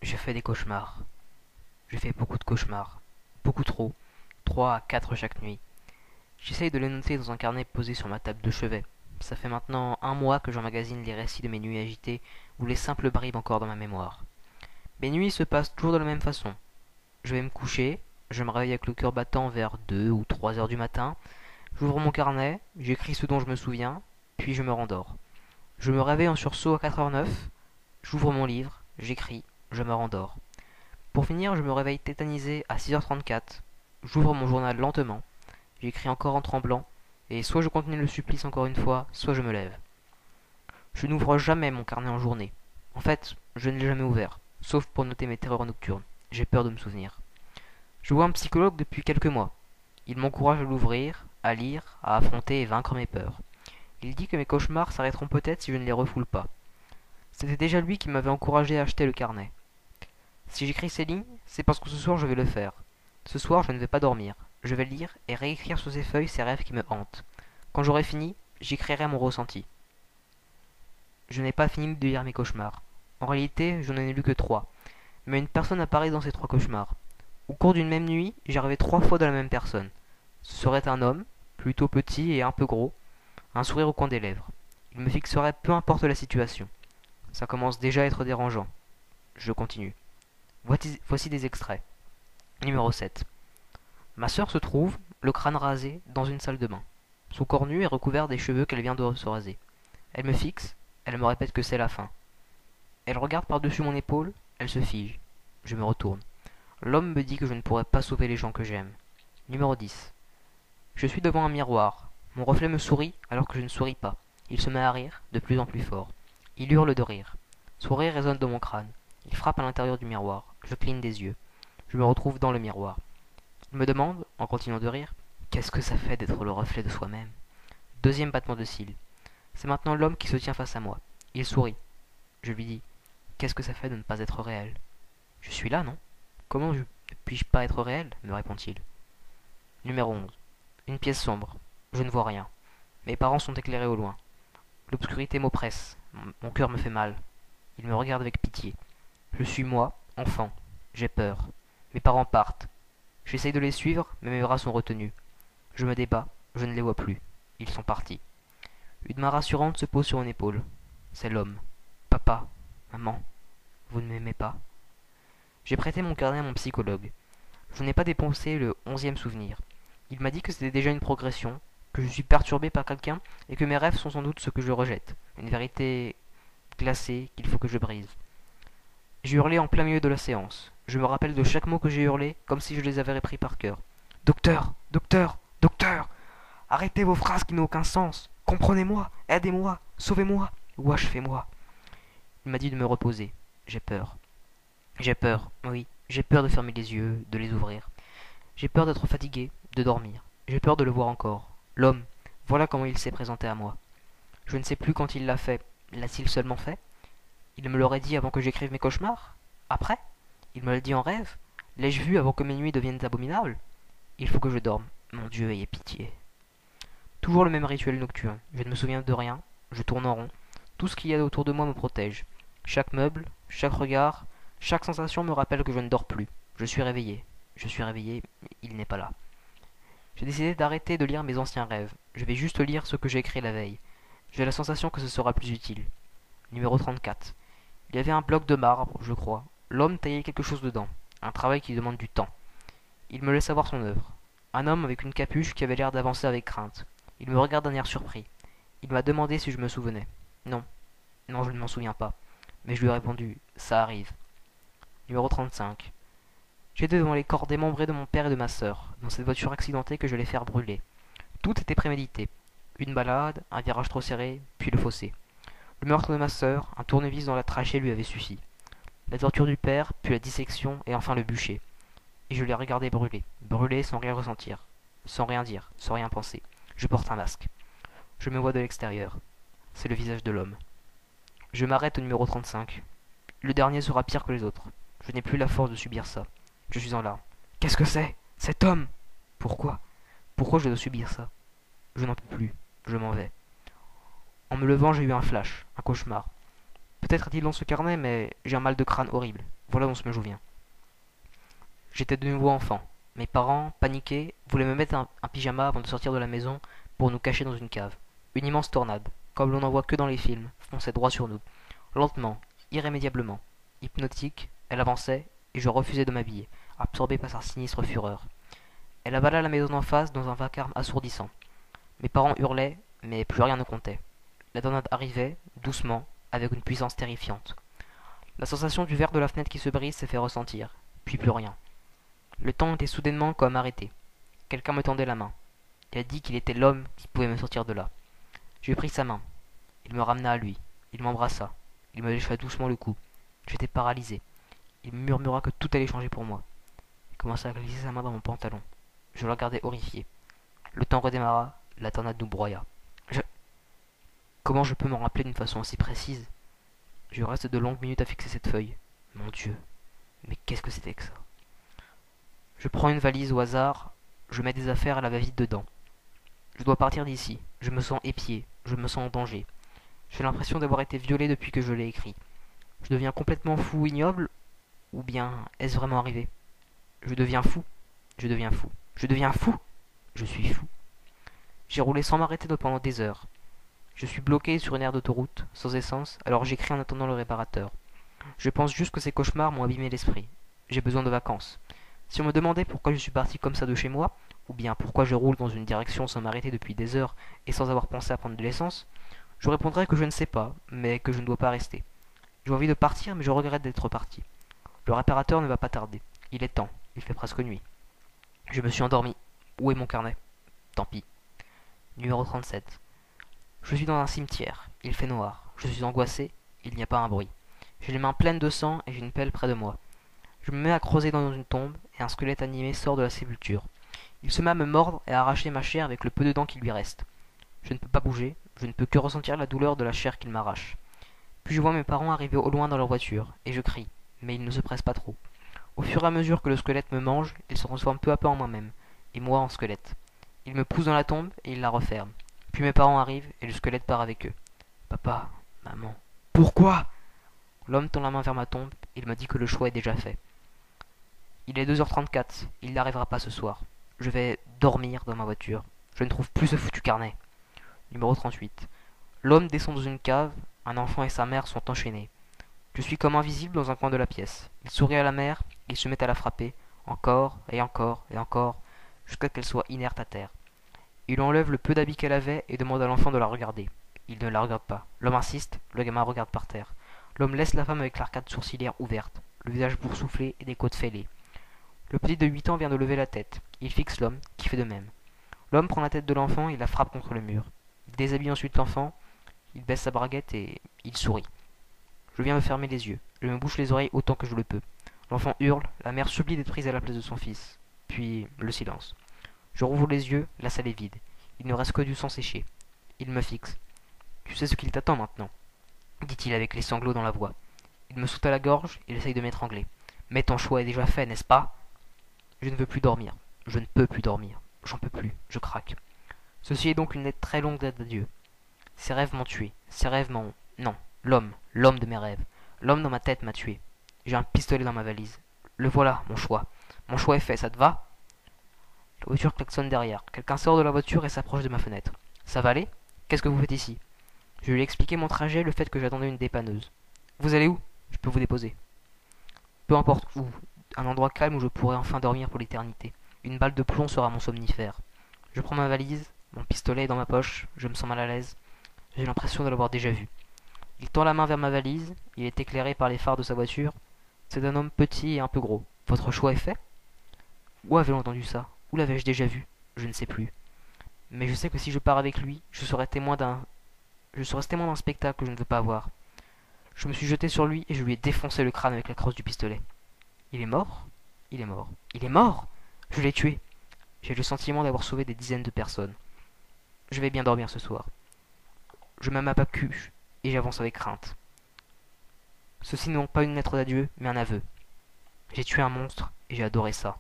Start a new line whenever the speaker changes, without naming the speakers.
J'ai fait des cauchemars. J'ai fait beaucoup de cauchemars. Beaucoup trop. 3 à 4 chaque nuit. J'essaye de les noter dans un carnet posé sur ma table de chevet. Ça fait maintenant un mois que j'emmagasine les récits de mes nuits agitées ou les simples bribes encore dans ma mémoire. Mes nuits se passent toujours de la même façon. Je vais me coucher, je me réveille avec le cœur battant vers 2 ou 3 heures du matin, j'ouvre mon carnet, j'écris ce dont je me souviens, puis je me rendors. Je me réveille en sursaut à 4h09, j'ouvre mon livre, j'écris, je me rendors. Pour finir, je me réveille tétanisé à 6h34. J'ouvre mon journal lentement. J'écris encore en tremblant. Et soit je continue le supplice encore une fois, soit je me lève. Je n'ouvre jamais mon carnet en journée. En fait, je ne l'ai jamais ouvert. Sauf pour noter mes terreurs nocturnes. J'ai peur de me souvenir. Je vois un psychologue depuis quelques mois. Il m'encourage à l'ouvrir, à lire, à affronter et vaincre mes peurs. Il dit que mes cauchemars s'arrêteront peut-être si je ne les refoule pas. C'était déjà lui qui m'avait encouragé à acheter le carnet. Si j'écris ces lignes, c'est parce que ce soir je vais le faire. Ce soir je ne vais pas dormir. Je vais lire et réécrire sur ces feuilles ces rêves qui me hantent. Quand j'aurai fini, j'écrirai mon ressenti. Je n'ai pas fini de lire mes cauchemars. En réalité, je n'en ai lu que 3. Mais une personne apparaît dans ces 3 cauchemars. Au cours d'une même nuit, j'ai rêvé 3 fois de la même personne. Ce serait un homme, plutôt petit et un peu gros, un sourire au coin des lèvres. Il me fixerait peu importe la situation. Ça commence déjà à être dérangeant. Je continue. Voici des extraits. Numéro 7. Ma sœur se trouve, le crâne rasé, dans une salle de bain. Son corps nu est recouvert des cheveux qu'elle vient de se raser. Elle me fixe, elle me répète que c'est la fin. Elle regarde par-dessus mon épaule, elle se fige. Je me retourne. L'homme me dit que je ne pourrai pas sauver les gens que j'aime. Numéro 10. Je suis devant un miroir. Mon reflet me sourit alors que je ne souris pas. Il se met à rire, de plus en plus fort. Il hurle de rire. Son rire résonne dans mon crâne. Il frappe à l'intérieur du miroir. Je cligne des yeux. Je me retrouve dans le miroir. Il me demande, en continuant de rire, qu'est-ce que ça fait d'être le reflet de soi-même. Deuxième battement de cils. C'est maintenant l'homme qui se tient face à moi. Il sourit. Je lui dis, qu'est-ce que ça fait de ne pas être réel? Je suis là, non? Comment ne puis-je pas être réel? Me répond-il. Numéro 11. Une pièce sombre. Je ne vois rien. Mes parents sont éclairés au loin. L'obscurité m'oppresse. Mon cœur me fait mal. Il me regarde avec pitié. Je suis moi, enfant. J'ai peur. Mes parents partent. J'essaye de les suivre, mais mes bras sont retenus. Je me débats, je ne les vois plus. Ils sont partis. Une main rassurante se pose sur mon épaule. C'est l'homme. Papa, maman, vous ne m'aimez pas? J'ai prêté mon carnet à mon psychologue. Je n'ai pas dépensé le 11e souvenir. Il m'a dit que c'était déjà une progression, que je suis perturbé par quelqu'un et que mes rêves sont sans doute ce que je rejette. Une vérité glacée qu'il faut que je brise. J'ai hurlé en plein milieu de la séance. Je me rappelle de chaque mot que j'ai hurlé, comme si je les avais repris par cœur. Docteur, docteur, docteur, arrêtez vos phrases qui n'ont aucun sens. Comprenez-moi, aidez-moi, sauvez-moi, ou achevez-moi. Il m'a dit de me reposer. J'ai peur. J'ai peur, oui, j'ai peur de fermer les yeux, de les ouvrir. J'ai peur d'être fatigué, de dormir. J'ai peur de le voir encore. L'homme, voilà comment il s'est présenté à moi. Je ne sais plus quand il l'a fait. L'a-t-il seulement fait? Il me l'aurait dit avant que j'écrive mes cauchemars? Après? Il me l'a dit en rêve? L'ai-je vu avant que mes nuits deviennent abominables? Il faut que je dorme. Mon Dieu, ayez pitié. Toujours le même rituel nocturne. Je ne me souviens de rien. Je tourne en rond. Tout ce qu'il y a autour de moi me protège. Chaque meuble, chaque regard, chaque sensation me rappelle que je ne dors plus. Je suis réveillé. Je suis réveillé, mais il n'est pas là. J'ai décidé d'arrêter de lire mes anciens rêves. Je vais juste lire ce que j'ai écrit la veille. J'ai la sensation que ce sera plus utile. Numéro 34. Il y avait un bloc de marbre, je crois. L'homme taillait quelque chose dedans. Un travail qui demande du temps. Il me laissa voir son œuvre. Un homme avec une capuche qui avait l'air d'avancer avec crainte. Il me regarde d'un air surpris. Il m'a demandé si je me souvenais. Non. Non, je ne m'en souviens pas. Mais je lui ai répondu, ça arrive. Numéro 35. J'étais devant les corps démembrés de mon père et de ma sœur, dans cette voiture accidentée que je vais faire brûler. Tout était prémédité. Une balade, un virage trop serré, puis le fossé. Le meurtre de ma sœur, un tournevis dans la trachée lui avait suffi. La torture du père, puis la dissection, et enfin le bûcher. Et je l'ai regardé brûler, brûler sans rien ressentir, sans rien dire, sans rien penser. Je porte un masque. Je me vois de l'extérieur. C'est le visage de l'homme. Je m'arrête au numéro 35. Le dernier sera pire que les autres. Je n'ai plus la force de subir ça. Je suis en larmes. Qu'est-ce que c'est? Cet homme? Pourquoi? Pourquoi je dois subir ça? Je n'en peux plus. Je m'en vais. En me levant, j'ai eu un flash, un cauchemar. Peut-être est-il dans ce carnet, mais j'ai un mal de crâne horrible. Voilà dont je me souviens. J'étais de nouveau enfant. Mes parents, paniqués, voulaient me mettre un pyjama avant de sortir de la maison pour nous cacher dans une cave. Une immense tornade, comme l'on n'en voit que dans les films, fonçait droit sur nous. Lentement, irrémédiablement, hypnotique, elle avançait, et je refusais de m'habiller, absorbé par sa sinistre fureur. Elle avala la maison d'en face dans un vacarme assourdissant. Mes parents hurlaient, mais plus rien ne comptait. La tornade arrivait, doucement, avec une puissance terrifiante. La sensation du verre de la fenêtre qui se brise s'est fait ressentir, puis plus rien. Le temps était soudainement comme arrêté. Quelqu'un me tendait la main. Il a dit qu'il était l'homme qui pouvait me sortir de là. Je pris sa main. Il me ramena à lui. Il m'embrassa. Il me lécha doucement le cou. J'étais paralysé. Il me murmura que tout allait changer pour moi. Il commença à glisser sa main dans mon pantalon. Je le regardais horrifié. Le temps redémarra. La tornade nous broya. Comment je peux m'en rappeler d'une façon aussi précise? Je reste de longues minutes à fixer cette feuille. Mon Dieu. Mais qu'est-ce que c'était que ça? Je prends une valise au hasard. Je mets des affaires à la va-vite dedans. Je dois partir d'ici. Je me sens épié. Je me sens en danger. J'ai l'impression d'avoir été violé depuis que je l'ai écrit. Je deviens complètement fou ou ignoble? Ou bien est-ce vraiment arrivé? Je deviens fou. Je deviens fou. Je deviens fou. Je suis fou. J'ai roulé sans m'arrêter pendant des heures. Je suis bloqué sur une aire d'autoroute, sans essence, alors j'écris en attendant le réparateur. Je pense juste que ces cauchemars m'ont abîmé l'esprit. J'ai besoin de vacances. Si on me demandait pourquoi je suis parti comme ça de chez moi, ou bien pourquoi je roule dans une direction sans m'arrêter depuis des heures et sans avoir pensé à prendre de l'essence, je répondrais que je ne sais pas, mais que je ne dois pas rester. J'ai envie de partir, mais je regrette d'être parti. Le réparateur ne va pas tarder. Il est temps. Il fait presque nuit. Je me suis endormi. Où est mon carnet? Tant pis. Numéro 37. Je suis dans un cimetière. Il fait noir. Je suis angoissé. Il n'y a pas un bruit. J'ai les mains pleines de sang et j'ai une pelle près de moi. Je me mets à creuser dans une tombe et un squelette animé sort de la sépulture. Il se met à me mordre et à arracher ma chair avec le peu de dents qui lui reste. Je ne peux pas bouger. Je ne peux que ressentir la douleur de la chair qu'il m'arrache. Puis je vois mes parents arriver au loin dans leur voiture et je crie, mais ils ne se pressent pas trop. Au fur et à mesure que le squelette me mange, il se transforme peu à peu en moi-même, et moi en squelette. Il me pousse dans la tombe et il la referme. Puis mes parents arrivent et le squelette part avec eux. Papa, maman. Pourquoi? L'homme tend la main vers ma tombe, il me dit que le choix est déjà fait. Il est 2h34, il n'arrivera pas ce soir. Je vais dormir dans ma voiture. Je ne trouve plus ce foutu carnet. Numéro 38. L'homme descend dans une cave, un enfant et sa mère sont enchaînés. Je suis comme invisible dans un coin de la pièce. Il sourit à la mère, il se met à la frapper, encore et encore et encore, jusqu'à qu'elle soit inerte à terre. Il enlève le peu d'habits qu'elle avait et demande à l'enfant de la regarder. Il ne la regarde pas. L'homme insiste, le gamin regarde par terre. L'homme laisse la femme avec l'arcade sourcilière ouverte, le visage boursouflé et des côtes fêlées. Le petit de 8 ans vient de lever la tête. Il fixe l'homme, qui fait de même. L'homme prend la tête de l'enfant et la frappe contre le mur. Il déshabille ensuite l'enfant, il baisse sa braguette et il sourit. Je viens me fermer les yeux. Je me bouche les oreilles autant que je le peux. L'enfant hurle, la mère supplie d'être prise à la place de son fils. Puis le silence. Je rouvre les yeux, la salle est vide. Il ne reste que du sang séché. Il me fixe. Tu sais ce qu'il t'attend maintenant, dit-il avec les sanglots dans la voix. Il me saute à la gorge, il essaye de m'étrangler. Mais ton choix est déjà fait, n'est-ce pas? Je ne veux plus dormir. Je ne peux plus dormir. J'en peux plus. Je craque. Ceci est donc une lettre très longue d'adieu. Ces rêves m'ont tué. Ces rêves m'ont... Non. L'homme de mes rêves. L'homme dans ma tête m'a tué. J'ai un pistolet dans ma valise. Le voilà, mon choix. Mon choix est fait, ça te va? La voiture klaxonne derrière. Quelqu'un sort de la voiture et s'approche de ma fenêtre. Ça va aller? Qu'est-ce que vous faites ici? Je lui ai expliqué mon trajet, le fait que j'attendais une dépanneuse. Vous allez où? Je peux vous déposer. Peu importe où. Un endroit calme où je pourrai enfin dormir pour l'éternité. Une balle de plomb sera mon somnifère. Je prends ma valise, mon pistolet est dans ma poche, je me sens mal à l'aise. J'ai l'impression de l'avoir déjà vu. Il tend la main vers ma valise, il est éclairé par les phares de sa voiture. C'est un homme petit et un peu gros. Votre choix est fait? Où avez-vous entendu ça? Où l'avais-je déjà vu? Je ne sais plus. Mais je sais que si je pars avec lui, je serai témoin d'un spectacle que je ne veux pas voir. Je me suis jeté sur lui et je lui ai défoncé le crâne avec la crosse du pistolet. Il est mort? Il est mort. Il est mort? Je l'ai tué. J'ai le sentiment d'avoir sauvé des dizaines de personnes. Je vais bien dormir ce soir. Je me mets à ma cuche et j'avance avec crainte. Ceci n'est donc pas une lettre d'adieu, mais un aveu. J'ai tué un monstre et j'ai adoré ça.